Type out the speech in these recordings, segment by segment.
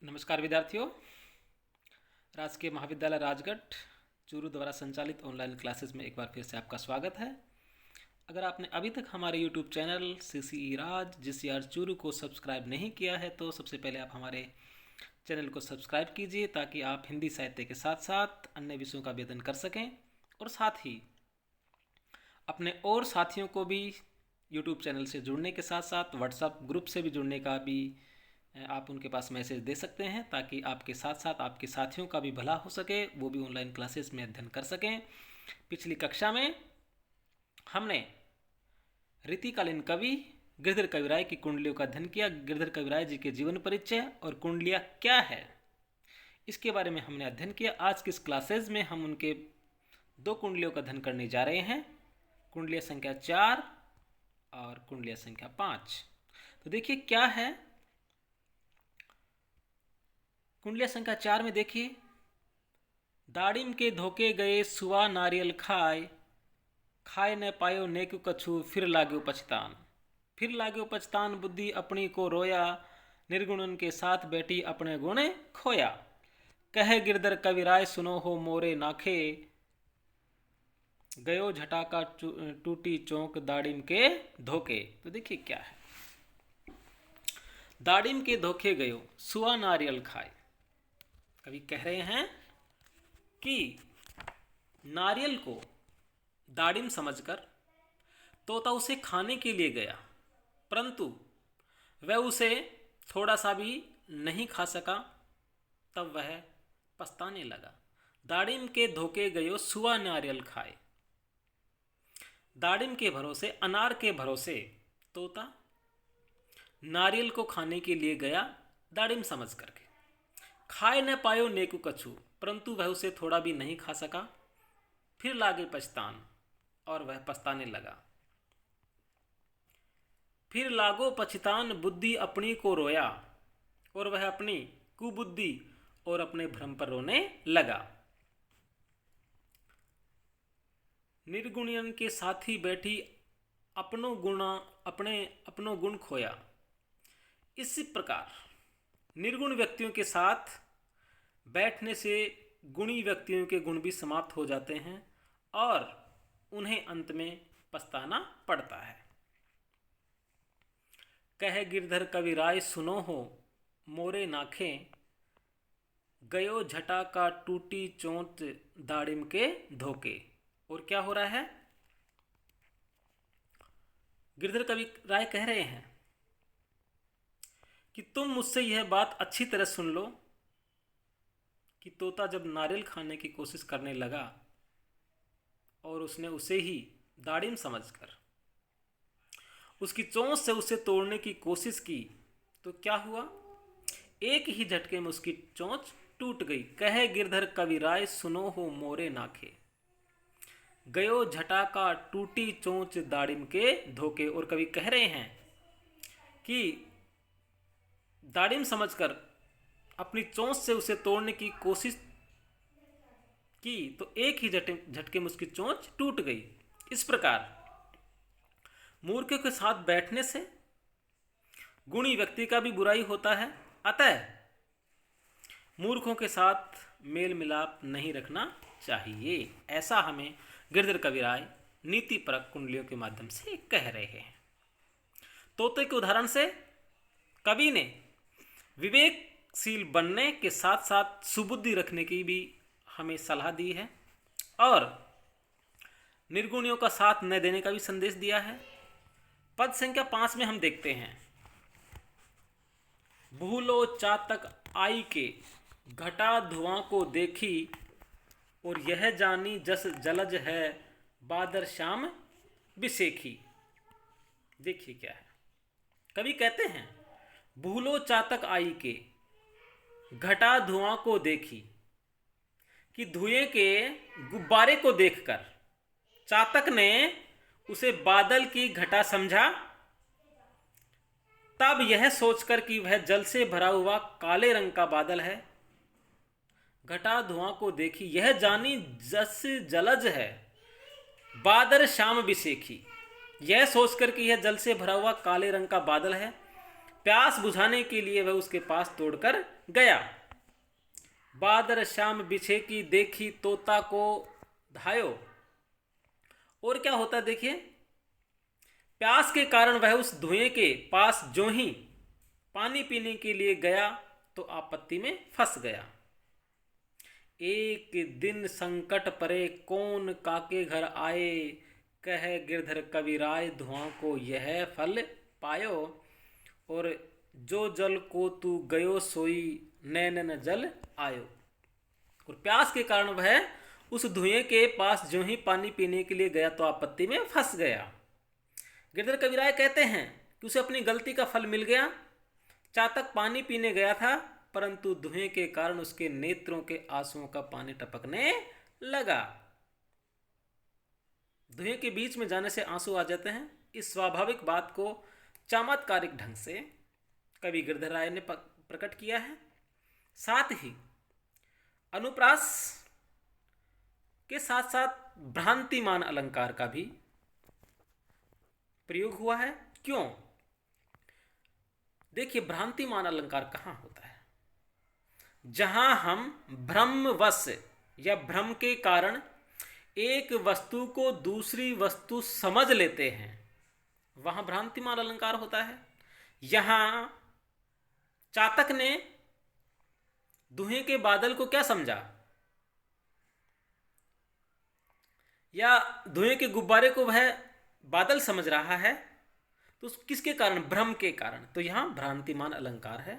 नमस्कार विद्यार्थियों। राजकीय महाविद्यालय राजगढ़ चूरू द्वारा संचालित ऑनलाइन क्लासेस में एक बार फिर से आपका स्वागत है। अगर आपने अभी तक हमारे यूट्यूब चैनल CCE राज GCR चूरू को सब्सक्राइब नहीं किया है तो सबसे पहले आप हमारे चैनल को सब्सक्राइब कीजिए ताकि आप हिंदी साहित्य के साथ साथ अन्य विषयों का अध्ययन कर सकें और साथ ही अपने और साथियों को भी यूट्यूब चैनल से जुड़ने के साथ साथ व्हाट्सएप ग्रुप से भी जुड़ने का भी आप उनके पास मैसेज दे सकते हैं ताकि आपके साथ साथ आपके साथियों का भी भला हो सके, वो भी ऑनलाइन क्लासेस में अध्ययन कर सकें। पिछली कक्षा में हमने रीतिकालीन कवि गिरधर कविराय की कुंडलियों का अध्ययन किया। गिरधर कविराय जी के जीवन परिचय और कुंडलियाँ क्या है इसके बारे में हमने अध्ययन किया। आज की इस क्लासेज में हम उनके 2 कुंडलियों का अध्ययन करने जा रहे हैं, कुंडलिया संख्या 4 और कुंडलिया संख्या 5। तो देखिए क्या है कुंडलिया संख्या 4 में। देखिए, दाड़िम के धोखे गए सुआ नारियल खाए, खाए न पायो नेक कछु फिर लाग्यो पछतान। फिर लाग्यो पछतान बुद्धि अपनी को रोया, निर्गुणन के साथ बैठी अपने गुण खोया। कहे गिरधर कविराय सुनो हो मोरे नाखे, गयो झटा का टूटी चौंक दाड़िम के धोखे। तो देखिए क्या है, दाड़िम के धोखे गयो सुआ नारियल खाए। कवि कह रहे हैं कि नारियल को दाड़िम समझकर तोता उसे खाने के लिए गया, परंतु वह उसे थोड़ा सा भी नहीं खा सका। तब वह पछताने लगा। दाड़िम के धोखे गयो सुआ नारियल खाए। दाड़िम के भरोसे, अनार के भरोसे तोता नारियल को खाने के लिए गया दाड़िम समझ करके। खाए न पायो नेकु कछु, परंतु वह उसे थोड़ा भी नहीं खा सका। फिर लागे पछतान, और वह पछताने लगा। फिर लागो पछतान बुद्धि अपनी को रोया, और वह अपनी कुबुद्धि और अपने भ्रम पर रोने लगा। निर्गुणियन के साथी बैठी अपनो गुण खोया। इसी प्रकार निर्गुण व्यक्तियों के साथ बैठने से गुणी व्यक्तियों के गुण भी समाप्त हो जाते हैं और उन्हें अंत में पछताना पड़ता है। कहे गिरधर कविराय सुनो हो मोरे नाखे, गयो झटा का टूटी चोंच दाड़िम के धोखे। और क्या हो रहा है, गिरधर कविराय कह रहे हैं कि तुम मुझसे यह बात अच्छी तरह सुन लो कि तोता जब नारियल खाने की कोशिश करने लगा और उसने उसे ही दाड़िम समझकर उसकी चोंच से उसे तोड़ने की कोशिश की, तो क्या हुआ, एक ही झटके में उसकी चोंच टूट गई। कहे गिरधर कविराय सुनो हो मोरे नाखे, गयो झटा का टूटी चोंच दाड़िम के धोखे। और कवि कह रहे हैं कि दाड़िम समझकर अपनी चोंच से उसे तोड़ने की कोशिश की तो एक ही झटके में उसकी चोंच टूट गई। इस प्रकार मूर्ख के साथ बैठने से गुणी व्यक्ति का भी बुराई होता है, अतः मूर्खों के साथ मेल मिलाप नहीं रखना चाहिए। ऐसा हमें गिरधर कविराय नीति परक कुंडलियों के माध्यम से कह रहे हैं। तोते के उदाहरण से कवि ने विवेकशील बनने के साथ साथ सुबुद्धि रखने की भी हमें सलाह दी है और निर्गुणियों का साथ न देने का भी संदेश दिया है। पद संख्या 5 में हम देखते हैं, भूलो चातक आई के, घटा धुआं को देखी, और यह जानी जस जलज है बादर श्याम बिसेखी। देखिए क्या है, कवि कहते हैं भूलो चातक आई के, घटा धुआं को देखी, कि धुएं के गुब्बारे को देखकर चातक ने उसे बादल की घटा समझा, तब यह सोचकर कि वह जल से भरा हुआ काले रंग का बादल है। घटा धुआं को देखी, यह जानी जस जलज है बादल श्याम बिसेखी, यह सोचकर कि यह जल से भरा हुआ काले रंग का बादल है। प्यास बुझाने के लिए वह उसके पास तोड़कर गया। बादर शाम बिछे की देखी तोता को धायो। और क्या होता देखिए, प्यास के कारण वह उस धुएं के पास जो ही पानी पीने के लिए गया तो आपत्ति में फंस गया। एक दिन संकट परे कौन काके घर आए, कह गिरधर कविराय धुआं को यह फल पायो। और जो जल को तू गयो सोई नैनन जल आयो। और प्यास के कारण वह उस धुएं के पास जो ही पानी पीने के लिए गया तो आपत्ति में फंस गया। गिरधर कविराय कहते हैं कि उसे अपनी गलती का फल मिल गया। चातक पानी पीने गया था परंतु धुएं के कारण उसके नेत्रों के आंसुओं का पानी टपकने लगा। धुएं के बीच में जाने से आंसू आ जाते हैं। इस स्वाभाविक बात को चमत्कारिक ढंग से कवि गिरधर राय ने प्रकट किया है। साथ ही अनुप्रास के साथ साथ भ्रांतिमान अलंकार का भी प्रयोग हुआ है। क्यों? देखिए, भ्रांतिमान अलंकार कहाँ होता है? जहां हम भ्रमवश या भ्रम के कारण एक वस्तु को दूसरी वस्तु समझ लेते हैं, वहां भ्रांतिमान अलंकार होता है। यहां चातक ने धुएं के बादल को क्या समझा, या धुएं के गुब्बारे को वह बादल समझ रहा है, तो किसके कारण? भ्रम के कारण। तो यहां भ्रांतिमान अलंकार है।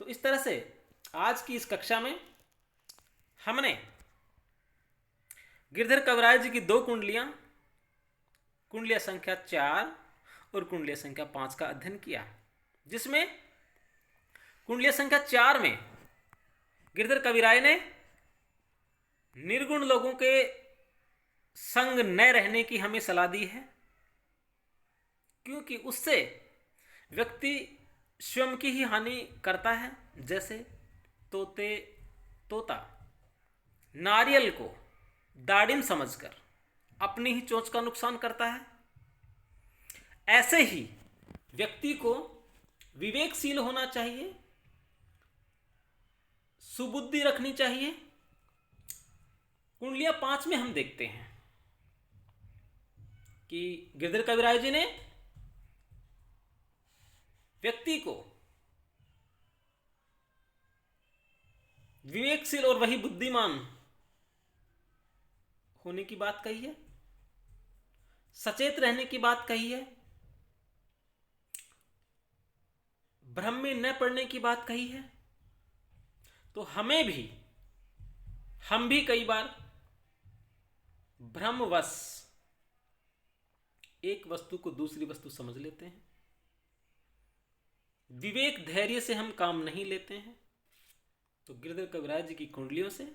तो इस तरह से आज की इस कक्षा में हमने गिरधर कविराय जी की 2 कुंडलियां, कुंडलिया संख्या 4 और कुंडलिया संख्या 5 का अध्ययन किया, जिसमें कुंडलिया संख्या 4 में गिरधर कविराय ने निर्गुण लोगों के संग न रहने की हमें सलाह दी है, क्योंकि उससे व्यक्ति स्वयं की ही हानि करता है। जैसे तोता नारियल को दाड़िम समझकर अपनी ही चोंच का नुकसान करता है, ऐसे ही व्यक्ति को विवेकशील होना चाहिए, सुबुद्धि रखनी चाहिए। कुंडलिया 5 में हम देखते हैं कि गिरधर कविराय जी ने व्यक्ति को विवेकशील और वही बुद्धिमान होने की बात कही है, सचेत रहने की बात कही है, भ्रम में न पड़ने की बात कही है। तो हम भी कई बार भ्रमवश एक वस्तु को दूसरी वस्तु समझ लेते हैं, विवेक धैर्य से हम काम नहीं लेते हैं। तो गिरधर कविराज जी की कुंडलियों से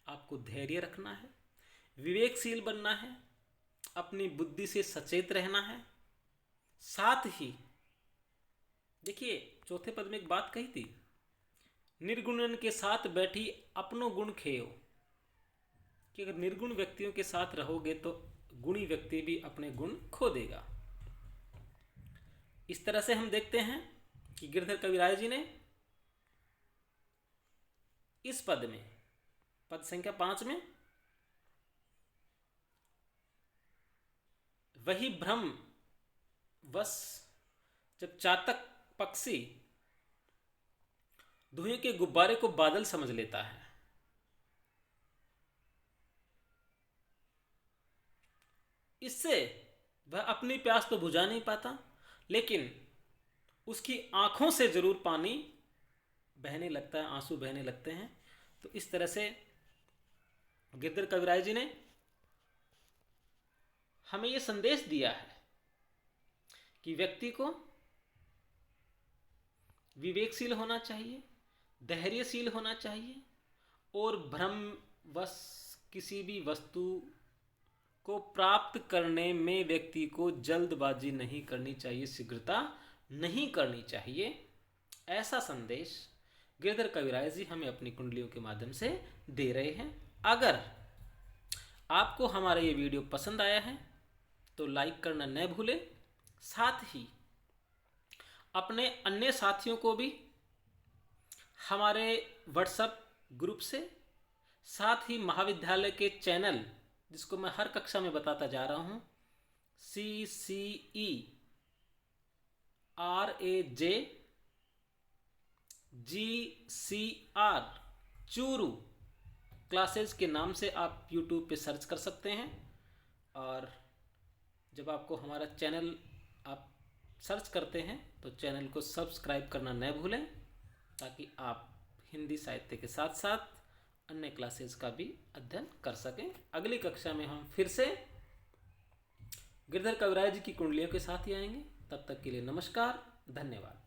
आपको धैर्य रखना है, विवेकशील बनना है, अपनी बुद्धि से सचेत रहना है। साथ ही देखिए, चौथे पद में एक बात कही थी, निर्गुणन के साथ बैठी अपनो गुण खेयो, कि अगर निर्गुण व्यक्तियों के साथ रहोगे तो गुणी व्यक्ति भी अपने गुण खो देगा। इस तरह से हम देखते हैं कि गिरधर कविराय जी ने इस पद में, पद संख्या 5 में, वही भ्रम वश जब चातक पक्षी धुएं के गुब्बारे को बादल समझ लेता है, इससे वह अपनी प्यास तो बुझा नहीं पाता, लेकिन उसकी आंखों से जरूर पानी बहने लगता है, आंसू बहने लगते हैं। तो इस तरह से गिरधर कविराय जी ने हमें यह संदेश दिया है कि व्यक्ति को विवेकशील होना चाहिए, धैर्यशील होना चाहिए, और भ्रमवश किसी भी वस्तु को प्राप्त करने में व्यक्ति को जल्दबाजी नहीं करनी चाहिए, शीघ्रता नहीं करनी चाहिए। ऐसा संदेश गिरधर कविराय जी हमें अपनी कुंडलियों के माध्यम से दे रहे हैं। अगर आपको हमारा ये वीडियो पसंद आया है तो लाइक करना न भूलें। साथ ही अपने अन्य साथियों को भी हमारे व्हाट्सएप ग्रुप से, साथ ही महाविद्यालय के चैनल जिसको मैं हर कक्षा में बताता जा रहा हूँ, CCERAJGCR चूरू क्लासेस के नाम से आप यूट्यूब पे सर्च कर सकते हैं। और जब आपको हमारा चैनल आप सर्च करते हैं तो चैनल को सब्सक्राइब करना न भूलें, ताकि आप हिंदी साहित्य के साथ साथ अन्य क्लासेस का भी अध्ययन कर सकें। अगली कक्षा में हम फिर से गिरधर कविराज जी की कुंडलियों के साथ ही आएंगे। तब तक के लिए नमस्कार, धन्यवाद।